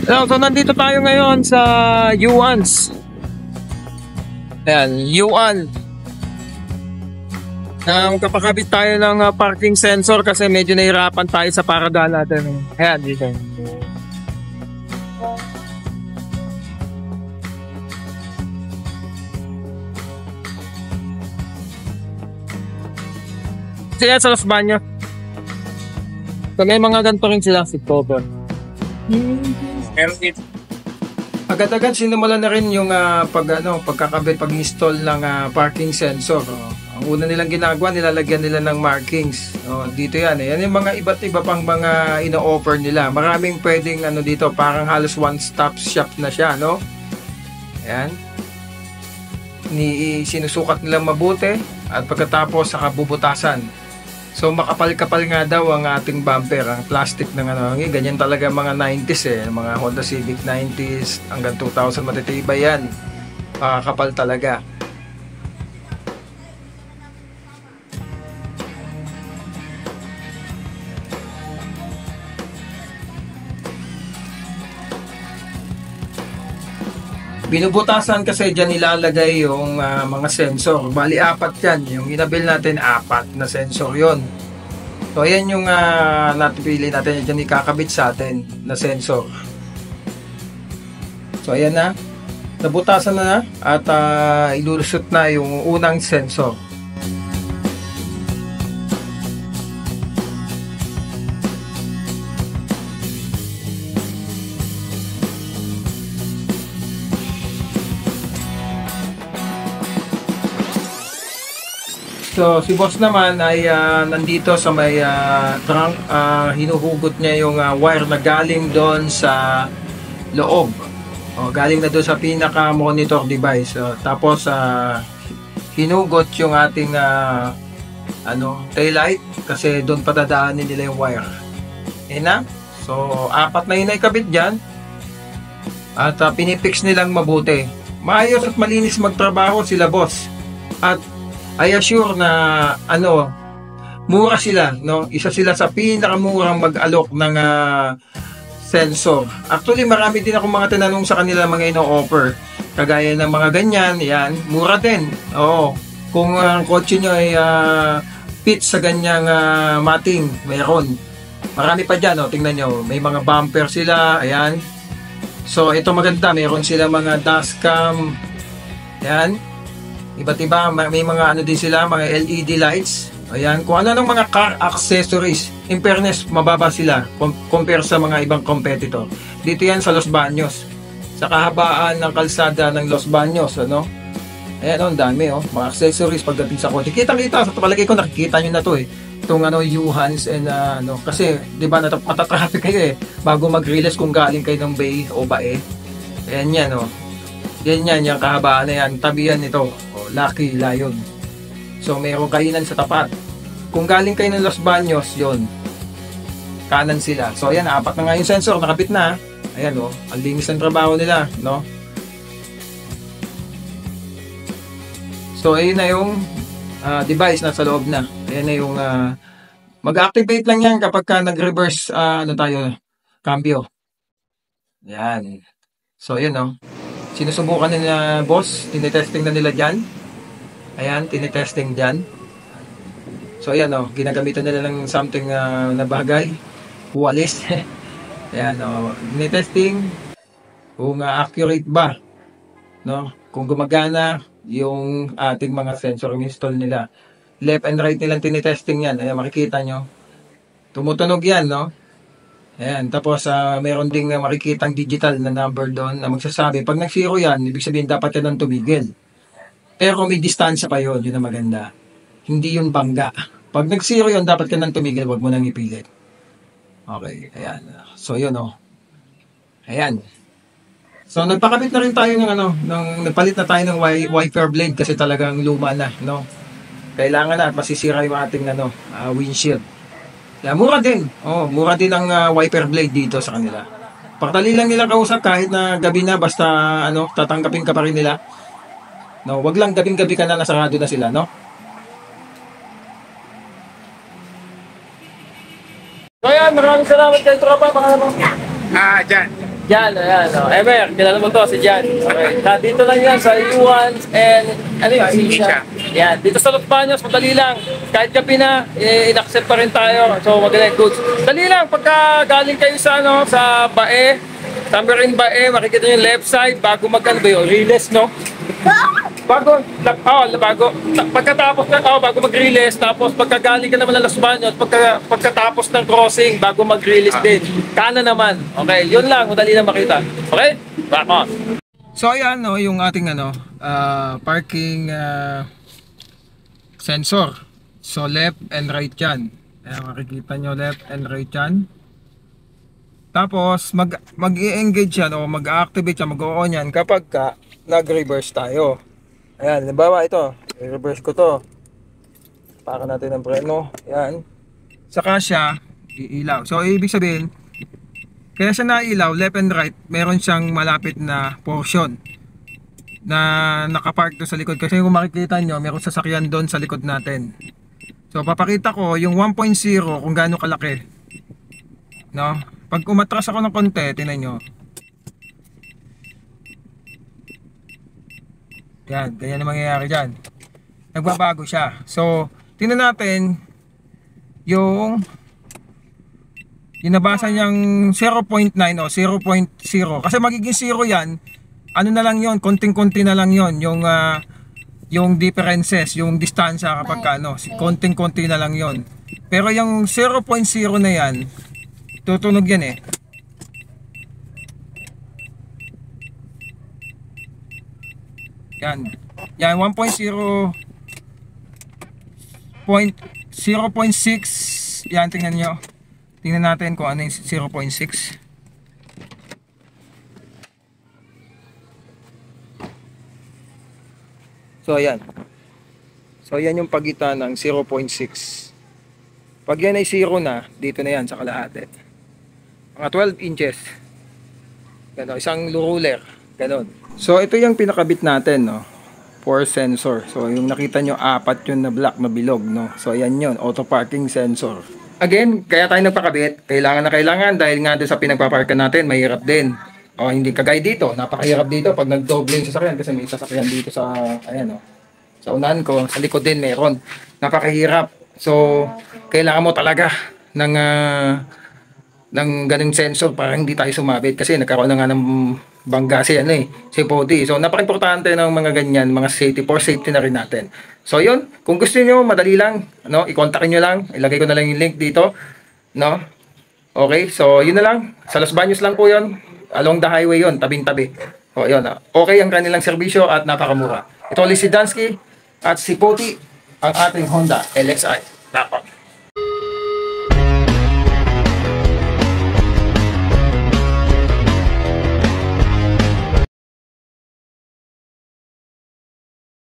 So nandito tayo ngayon sa Yuan's. Ayan, Yuan. Kapakabit tayo ng parking sensor kasi medyo nahirapan tayo sa paradaan natin. Ayan, dito. Sila sa Los Baños. So may mga ganito rin sila si cover. Agad-agad sinimulan na rin yung pagkakabit, pag-install ng parking sensor. Ang una nilang ginagawa, nilalagyan nila ng markings. Dito yan. Yan yung mga iba't iba pang mga ino-offer nila. Maraming pwedeng dito, parang halos one-stop shop na siya, no? Ayan. Sinusukat nilang mabuti at pagkatapos saka bubutasan. So makapal-kapal nga daw ang ating bumper, ang plastic ng ganyan talaga mga 90s mga Honda Civic 90s hanggang 2000 matitibay yan. Kapal talaga. Binubutasan kasi dyan nilalagay yung mga sensor. Bali, 4 yan. Yung inabil natin, 4 na sensor yon. So, ayan yung napili natin. Dyan ikakabit sa atin na sensor. So, ayan na. Nabutasan na at ilulusot na yung unang sensor. So, si boss naman ay nandito sa may trunk, hinuhugot niya yung wire na galing doon sa loob. Galing na doon sa pinaka-monitor device. Tapos, hinugot yung ating taillight kasi doon patadaanin nila yung wire. Ayan na. So, 4 na yun ay kabit dyan. At pinipix nilang mabuti. Maayos at malinis magtrabaho sila boss. At I assure na mura sila, no? Isa sila sa pinakamurang mag-alok ng sensor. Actually, marami din ako mga tinanong sa kanila mga ino-offer. Kagaya ng mga ganyan, yan, mura din. Kung ang kotse nyo ay fit sa ganyang mating, mayroon. Marami pa dyan, tingnan nyo. May mga bumper sila, ayan. So, ito maganda, mayroon sila mga dashcam, ayan. Iba't iba, may mga din sila, mga LED lights. Ayan, kung ano ng mga car accessories. In fairness, mababa sila compare sa mga ibang competitor. Dito yan sa Los Baños. Sa kahabaan ng kalsada ng Los Baños, Ayan, ang dami, mga accessories pagdating sa kotse. Kita-kita, sa palagay ko nakikita nyo na to Itong Yuan's and kasi, di ba, matatraffic kayo bago mag-release kung galing kayo ng Bay o Bae. Ayan yan, Yan, yung kahabaan na yan. Tabi yan ito. Lucky Lion. So, mayroong kainan sa tapat. Kung galing kayo ng Los Baños, yon kanan sila. So, ayan, 4 na nga yung sensor. Nakabit na. Ayan, ang linis ng trabaho nila, no? So, ayun na yung device na sa loob na. Ayan na yung mag-activate lang yan kapag ka nag-reverse cambio. Ayan. So, yun, sinusubukan nila boss, tinitesting na nila dyan. Ayan, tinitesting dyan. So ayan ginagamitan nila ng something na bagay. Walis. Ayan tinitesting kung accurate ba. Kung gumagana yung ating mga sensor install nila. Left and right nilang tinitesting yan. Ayan, makikita nyo. Tumutunog yan, Ayan, tapos meron ding makikitang digital na number doon na magsasabi, pag nag-zero yan, ibig sabihin dapat yan ang tumigil. Pero may distansya pa yun ang maganda. Hindi yun bangga. Pag nag-zero yun, dapat ka nang tumigil, wag mo nang ipilit. Okay, ayan. So yun Ayan. So nagpakabit na rin tayo ng nagpalit na tayo ng wiper blade kasi talagang luma na, Kailangan na at masisira yung ating windshield. Yeah, mura din. Mura din ang wiper blade dito sa kanila. Pagdali lang nila kausap kahit na gabi na basta tatanggapin ka pa rin nila. Wag lang gabing-gabi ka na nasarado na sila, So yan, maraming salamat kay Tropa. Dyan. Jan, ayan. Oh. Emer, kilala mo to, si Jan. Okay. Dito lang yan sa Iwan and ano yun? Asia. Yan. Dito sa Los Baños, madali lang. Kahit gabi na, in-accept pa rin tayo. So, magaling goods. Dali lang, pagka galing kayo sa, ano, sa Bae, sa Marine Bae, makikita nyo yung left side, bago mag-ano ba yun? Riles, no? Bago, pagkatapos bago mag-release, tapos pagkagaling ka naman ng Los Baños, pagkatapos ng crossing, bago mag-release din, kanan naman. Okay, yun lang, madali na makita. Okay? Back on. So ayan no, yung ating ano, parking sensor. So left and right yan. Ayan, makikita nyo left and right yan. Tapos mag-i-engage yan o mag-activate yan, mag-on yan kapag nag-reverse tayo. Ayan, halimbawa ito, i-reverse ko to. Para natin ang preno. Ayan. Saka siya iilaw. So ibig sabihin, kaya siya nailaw left and right, meron siyang malapit na portion na nakapark doon sa likod. Kasi kung makikita nyo, meron sasakyan doon sa likod natin. So papakita ko yung 1.0 kung gaano kalaki. No? Pag umatras ako ng konti, tingnan nyo. Yan, ganyan ang mangyayari dyan. Nagbabago siya. So, tingnan natin yung nabasa niyang 0.9 o 0.0. Kasi magiging 0 yan. Ano na lang yon, konting-konti na lang yon, yung differences, yung distansya kapag ano, konting-konti na lang yon. Pero yung 0.0 na yan, tutunog yan eh. Yan. Yan 1.0 0.6. Yan, tingnan nyo. Tingnan natin kung ano yung 0.6. So ayan. So ayan yung pagitan ng 0.6. Pag yan ay 0 na, dito na yan sa kalahati. Mga 12 inches. Ganon, isang ruler. Ganon. So ito yung pinakabit natin, no, for sensor. So yung nakita nyo, apat yun na black na bilog, no. So ayan yun, auto parking sensor. Again, kaya tayo nagpakabit, kailangan na kailangan dahil nga doon sa pinagpaparkan natin, mahirap din. O hindi kagaya dito, napakahirap dito pag nagdoble yung sasakyan kasi may sasakyan dito sa, ayan, no. Sa unahan ko, sa likod din meron. Napakahirap. So kailangan mo talaga ng ganung sensor para hindi tayo sumabit kasi nagkaroon na nga ng bangga si si Podi. So napaka-importante ng mga ganyan, mga safety, for safety na rin natin. So yun, kung gusto niyo madali lang, no, i-contact niyo lang, ilagay ko na lang yung link dito, no. Okay, so yun na lang. Sa Los Baños lang po yun. Along the highway yun, tabing-tabi. O yun, okay ang kanilang serbisyo at napakamura. Ito ulit si Dansky at si Podi, ang ating Honda LXi. Dapat.